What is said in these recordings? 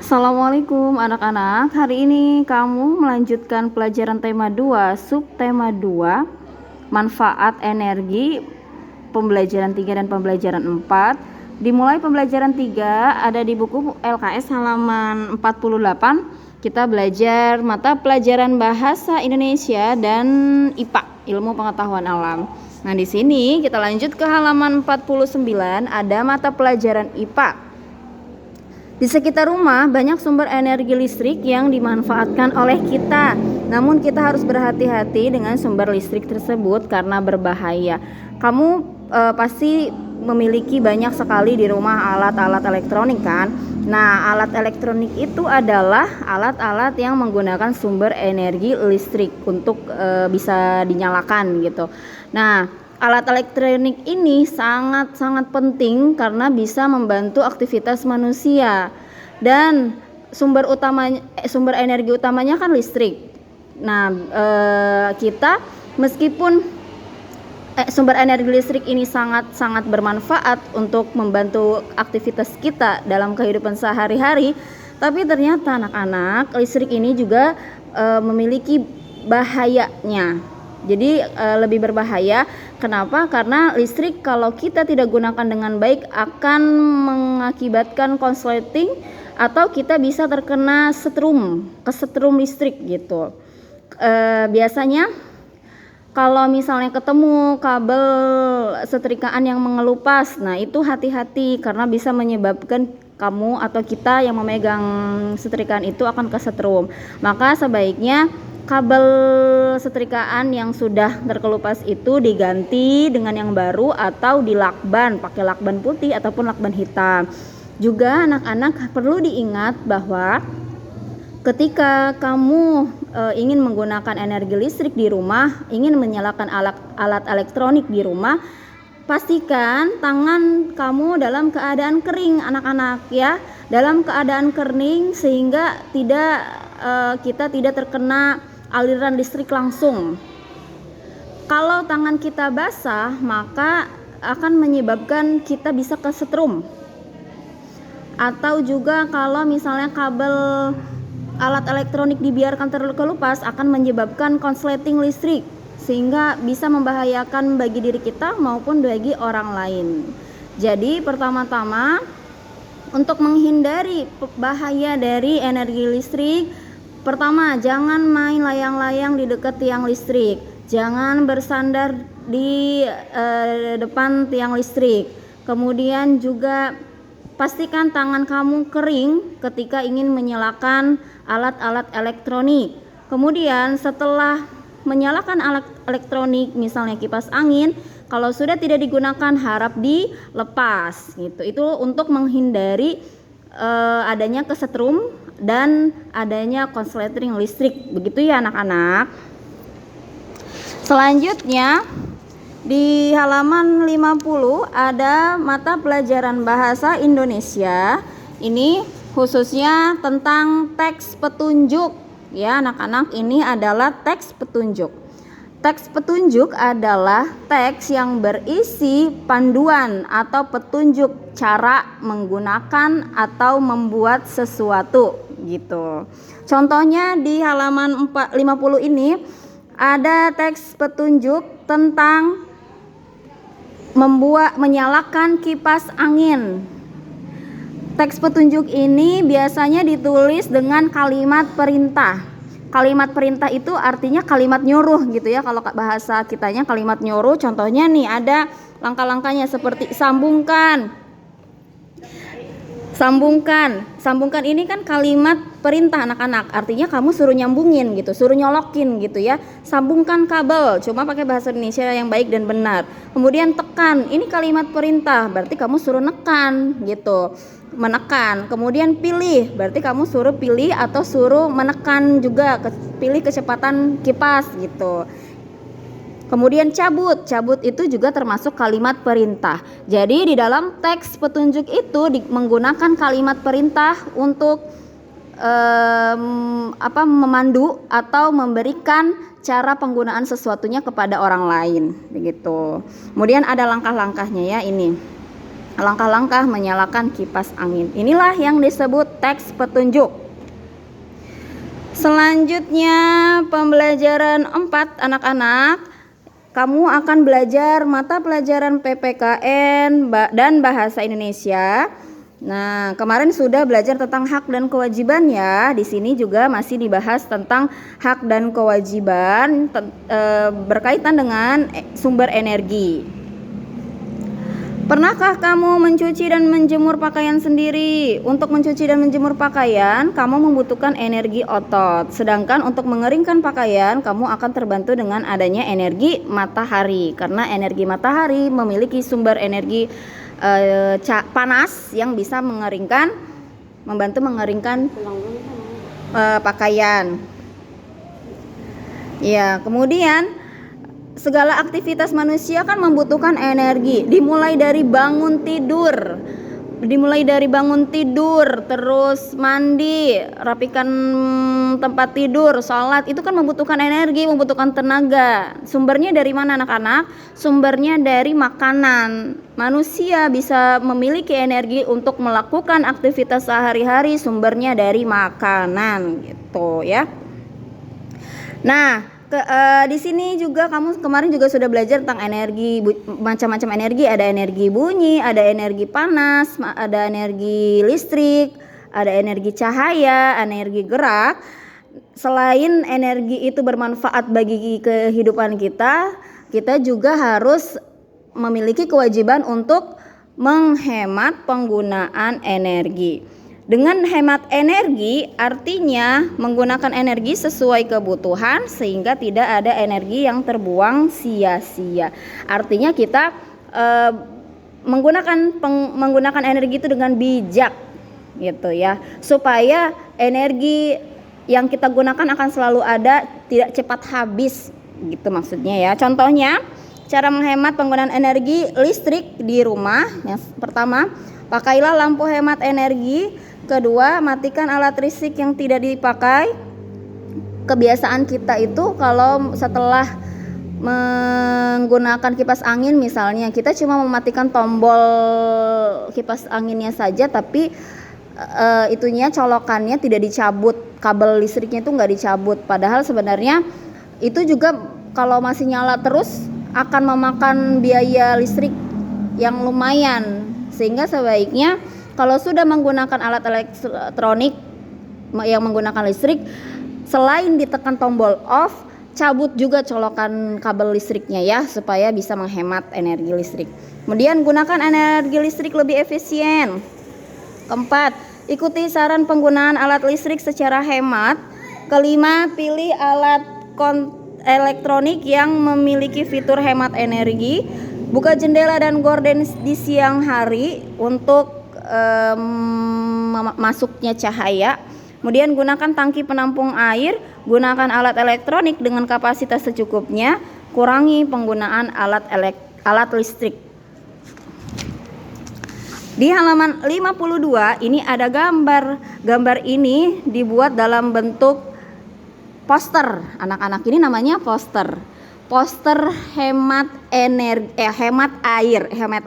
Assalamualaikum anak-anak. Hari ini kamu melanjutkan pelajaran tema 2, subtema 2, manfaat energi, pembelajaran 3 dan pembelajaran 4. Dimulai pembelajaran 3 ada di buku LKS halaman 48. Kita belajar mata pelajaran bahasa Indonesia dan IPA, ilmu pengetahuan alam. Nah, di sini kita lanjut ke halaman 49, ada mata pelajaran IPA. Di sekitar rumah banyak sumber energi listrik yang dimanfaatkan oleh kita. Namun kita harus berhati-hati dengan sumber listrik tersebut karena berbahaya. Kamu pasti memiliki banyak sekali di rumah alat-alat elektronik kan? Nah, alat elektronik itu adalah alat-alat yang menggunakan sumber energi listrik untuk bisa dinyalakan gitu. Nah, alat elektronik ini sangat-sangat penting karena bisa membantu aktivitas manusia dan sumber energi utamanya kan listrik. Nah, kita meskipun sumber energi listrik ini sangat-sangat bermanfaat untuk membantu aktivitas kita dalam kehidupan sehari-hari, tapi ternyata anak-anak, listrik ini juga memiliki bahayanya. Jadi lebih berbahaya. Kenapa? Karena listrik kalau kita tidak gunakan dengan baik akan mengakibatkan konsleting atau kita bisa terkena kesetrum listrik gitu. Biasanya kalau misalnya ketemu kabel setrikaan yang mengelupas, nah itu hati-hati karena bisa menyebabkan kamu atau kita yang memegang setrikaan itu akan kesetrum. Maka sebaiknya kabel setrikaan yang sudah terkelupas itu diganti dengan yang baru atau dilakban, pakai lakban putih ataupun lakban hitam. Juga anak-anak perlu diingat bahwa ketika kamu ingin menggunakan energi listrik di rumah, ingin menyalakan alat elektronik di rumah, pastikan tangan kamu dalam keadaan kering anak-anak ya, dalam keadaan kering sehingga kita tidak terkena aliran listrik langsung. Kalau tangan kita basah, maka akan menyebabkan kita bisa kesetrum. Atau juga kalau misalnya kabel alat elektronik dibiarkan terkelupas akan menyebabkan konsleting listrik sehingga bisa membahayakan bagi diri kita maupun bagi orang lain. Jadi pertama-tama untuk menghindari bahaya dari energi listrik, pertama, jangan main layang-layang di dekat tiang listrik. Jangan bersandar di depan tiang listrik. Kemudian juga pastikan tangan kamu kering ketika ingin menyalakan alat-alat elektronik. Kemudian setelah menyalakan alat elektronik, misalnya kipas angin, kalau sudah tidak digunakan harap dilepas gitu. Itu untuk menghindari adanya kesetrum dan adanya konsleting listrik. Begitu ya anak-anak. Selanjutnya di halaman 50 ada mata pelajaran bahasa Indonesia. Ini khususnya tentang teks petunjuk ya anak-anak. Ini adalah teks petunjuk. Teks petunjuk adalah teks yang berisi panduan atau petunjuk cara menggunakan atau membuat sesuatu gitu. Contohnya di halaman 50 ini ada teks petunjuk tentang menyalakan kipas angin. Teks petunjuk ini biasanya ditulis dengan kalimat perintah. Kalimat perintah itu artinya kalimat nyuruh gitu ya. Kalau bahasa kitanya kalimat nyuruh, contohnya nih ada langkah-langkahnya seperti sambungkan. Sambungkan ini kan kalimat perintah anak-anak. Artinya kamu suruh nyambungin gitu, suruh nyolokin gitu ya. Sambungkan kabel, cuma pakai bahasa Indonesia yang baik dan benar. Kemudian tekan, ini kalimat perintah, berarti kamu suruh nekan gitu. Menekan. Kemudian pilih, berarti kamu suruh pilih atau suruh menekan juga, pilih kecepatan kipas gitu. Kemudian cabut itu juga termasuk kalimat perintah. Jadi di dalam teks petunjuk itu menggunakan kalimat perintah untuk memandu atau memberikan cara penggunaan sesuatunya kepada orang lain begitu. Kemudian ada langkah-langkahnya ya ini. langkah-langkah menyalakan kipas angin. Inilah yang disebut teks petunjuk. Selanjutnya pembelajaran 4 anak-anak, kamu akan belajar mata pelajaran PPKN dan Bahasa Indonesia. Nah, kemarin sudah belajar tentang hak dan kewajiban ya. Di sini juga masih dibahas tentang hak dan kewajiban berkaitan dengan sumber energi. Pernahkah kamu mencuci dan menjemur pakaian sendiri? Untuk mencuci dan menjemur pakaian, kamu membutuhkan energi otot. Sedangkan untuk mengeringkan pakaian, kamu akan terbantu dengan adanya energi matahari. Karena energi matahari memiliki sumber energi panas yang bisa membantu mengeringkan pakaian. Ya, kemudian segala aktivitas manusia kan membutuhkan energi, dimulai dari bangun tidur, terus mandi, rapikan tempat tidur, sholat, itu kan membutuhkan energi, membutuhkan tenaga. Sumbernya dari mana anak-anak? Sumbernya dari makanan. Manusia bisa memiliki energi untuk melakukan aktivitas sehari-hari, sumbernya dari makanan gitu ya. Nah, di sini juga kamu kemarin juga sudah belajar tentang energi, macam-macam energi. Ada energi bunyi, ada energi panas, ada energi listrik, ada energi cahaya, energi gerak. Selain energi itu bermanfaat bagi kehidupan kita, kita juga harus memiliki kewajiban untuk menghemat penggunaan energi. Dengan hemat energi artinya menggunakan energi sesuai kebutuhan sehingga tidak ada energi yang terbuang sia-sia. Artinya kita menggunakan energi itu dengan bijak gitu ya, supaya energi yang kita gunakan akan selalu ada, tidak cepat habis gitu maksudnya ya. Contohnya cara menghemat penggunaan energi listrik di rumah. Yang pertama, pakailah lampu hemat energi. Kedua, matikan alat listrik yang tidak dipakai. Kebiasaan kita itu kalau setelah menggunakan kipas angin misalnya, kita cuma mematikan tombol kipas anginnya saja, tapi itunya colokannya tidak dicabut, kabel listriknya itu nggak dicabut. Padahal sebenarnya itu juga kalau masih nyala terus akan memakan biaya listrik yang lumayan, sehingga sebaiknya kalau sudah menggunakan alat elektronik yang menggunakan listrik, selain ditekan tombol off, cabut juga colokan kabel listriknya ya, supaya bisa menghemat energi listrik. Kemudian gunakan energi listrik lebih efisien. Keempat, ikuti saran penggunaan alat listrik secara hemat. Kelima, pilih alat elektronik yang memiliki fitur hemat energi. Buka jendela dan gorden di siang hari untuk masuknya cahaya. Kemudian gunakan tangki penampung air, gunakan alat elektronik dengan kapasitas secukupnya, kurangi penggunaan alat listrik. Di halaman 52 ini ada gambar. Gambar ini dibuat dalam bentuk poster. Anak-anak ini namanya poster. Poster hemat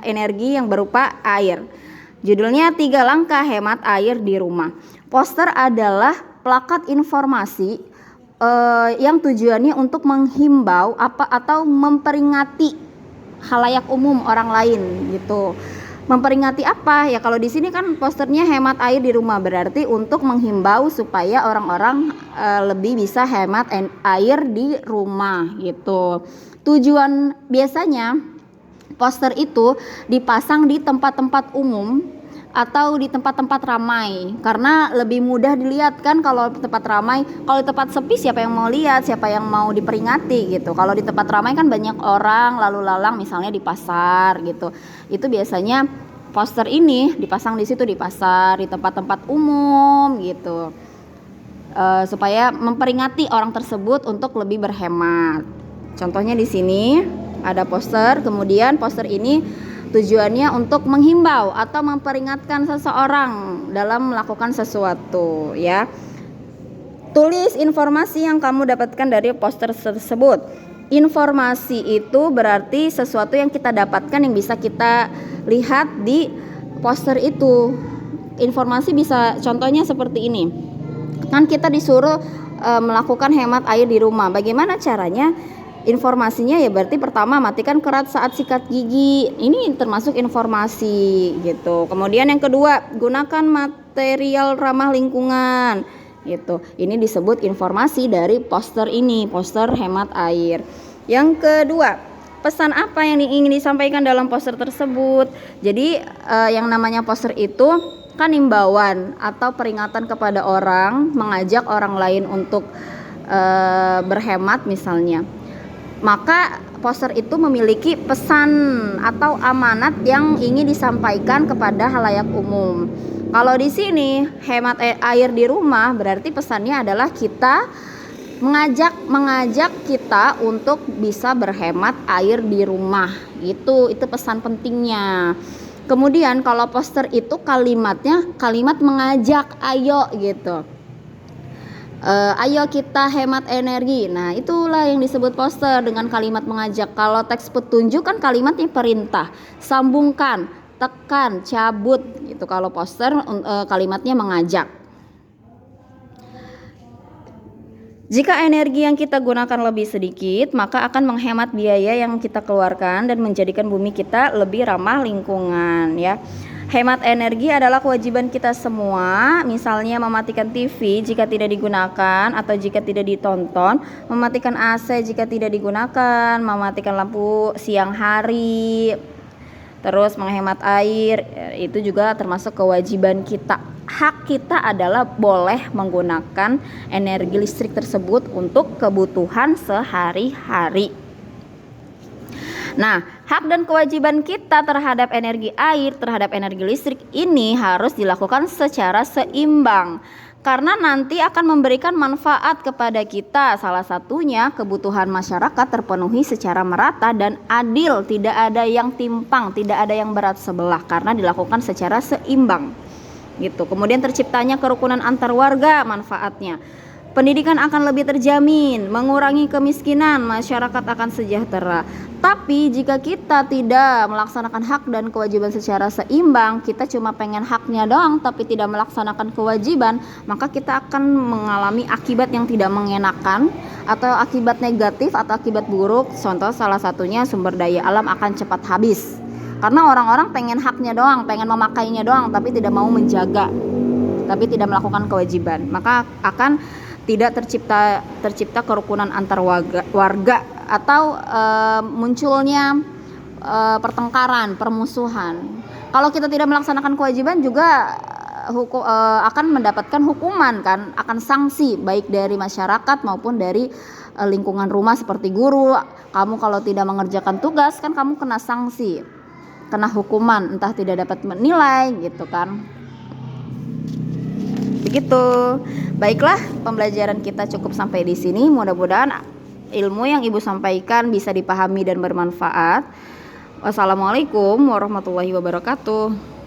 energi yang berupa air. Judulnya 3 langkah hemat air di rumah. Poster adalah plakat informasi yang tujuannya untuk menghimbau atau memperingati khalayak umum orang lain gitu. Memperingati apa? Ya kalau di sini kan posternya hemat air di rumah, berarti untuk menghimbau supaya orang-orang lebih bisa hemat air di rumah gitu. Tujuan biasanya poster itu dipasang di tempat-tempat umum atau di tempat-tempat ramai, karena lebih mudah dilihat kan kalau tempat ramai. Kalau di tempat sepi siapa yang mau lihat, siapa yang mau diperingati gitu. Kalau di tempat ramai kan banyak orang lalu lalang, misalnya di pasar gitu. Itu biasanya poster ini dipasang di situ, di pasar, di tempat-tempat umum gitu, supaya memperingati orang tersebut untuk lebih berhemat. Contohnya di sini ada poster, kemudian poster ini tujuannya untuk menghimbau atau memperingatkan seseorang dalam melakukan sesuatu ya. Tulis informasi yang kamu dapatkan dari poster tersebut. Informasi itu berarti sesuatu yang kita dapatkan yang bisa kita lihat di poster itu. Informasi bisa contohnya seperti ini. Kan kita disuruh melakukan hemat air di rumah. Bagaimana caranya? Informasinya ya berarti pertama matikan kerat saat sikat gigi. Ini termasuk informasi gitu. Kemudian yang kedua, gunakan material ramah lingkungan gitu. Ini disebut informasi dari poster ini, poster hemat air. Yang kedua, pesan apa yang ingin disampaikan dalam poster tersebut. Jadi yang namanya poster itu kan imbauan atau peringatan kepada orang, mengajak orang lain untuk berhemat misalnya. Maka poster itu memiliki pesan atau amanat yang ingin disampaikan kepada halayak umum. Kalau di sini hemat air di rumah berarti pesannya adalah kita mengajak kita untuk bisa berhemat air di rumah. Itu pesan pentingnya. Kemudian kalau poster itu kalimatnya kalimat mengajak, ayo gitu. Ayo kita hemat energi. Nah, itulah yang disebut poster dengan kalimat mengajak. Kalau teks petunjuk kan kalimatnya perintah, sambungkan, tekan, cabut gitu. Kalau poster kalimatnya mengajak. Jika energi yang kita gunakan lebih sedikit, maka akan menghemat biaya yang kita keluarkan dan menjadikan bumi kita lebih ramah lingkungan ya. Hemat energi adalah kewajiban kita semua, misalnya mematikan TV jika tidak digunakan atau jika tidak ditonton, mematikan AC jika tidak digunakan, mematikan lampu siang hari, terus menghemat air, itu juga termasuk kewajiban kita. Hak kita adalah boleh menggunakan energi listrik tersebut untuk kebutuhan sehari-hari. Nah, hak dan kewajiban kita terhadap energi air, terhadap energi listrik ini harus dilakukan secara seimbang. Karena nanti akan memberikan manfaat kepada kita. Salah satunya kebutuhan masyarakat terpenuhi secara merata dan adil. Tidak ada yang timpang, tidak ada yang berat sebelah karena dilakukan secara seimbang. Gitu. Kemudian terciptanya kerukunan antar warga manfaatnya. Pendidikan akan lebih terjamin, mengurangi kemiskinan, masyarakat akan sejahtera. Tapi jika kita tidak melaksanakan hak dan kewajiban secara seimbang, kita cuma pengen haknya doang tapi tidak melaksanakan kewajiban, maka kita akan mengalami akibat yang tidak mengenakan atau akibat negatif atau akibat buruk. Contoh salah satunya sumber daya alam akan cepat habis. Karena orang-orang pengen haknya doang, pengen memakainya doang tapi tidak mau menjaga, tapi tidak melakukan kewajiban. Maka akan tidak tercipta kerukunan antar warga atau munculnya pertengkaran, permusuhan. Kalau kita tidak melaksanakan kewajiban juga akan mendapatkan hukuman kan, akan sanksi baik dari masyarakat maupun dari lingkungan rumah seperti guru. Kamu kalau tidak mengerjakan tugas kan kamu kena sanksi, kena hukuman, entah tidak dapat menilai gitu kan. Begitu. Baiklah, pembelajaran kita cukup sampai di sini. Mudah-mudahan ilmu yang Ibu sampaikan bisa dipahami dan bermanfaat. Wassalamualaikum warahmatullahi wabarakatuh.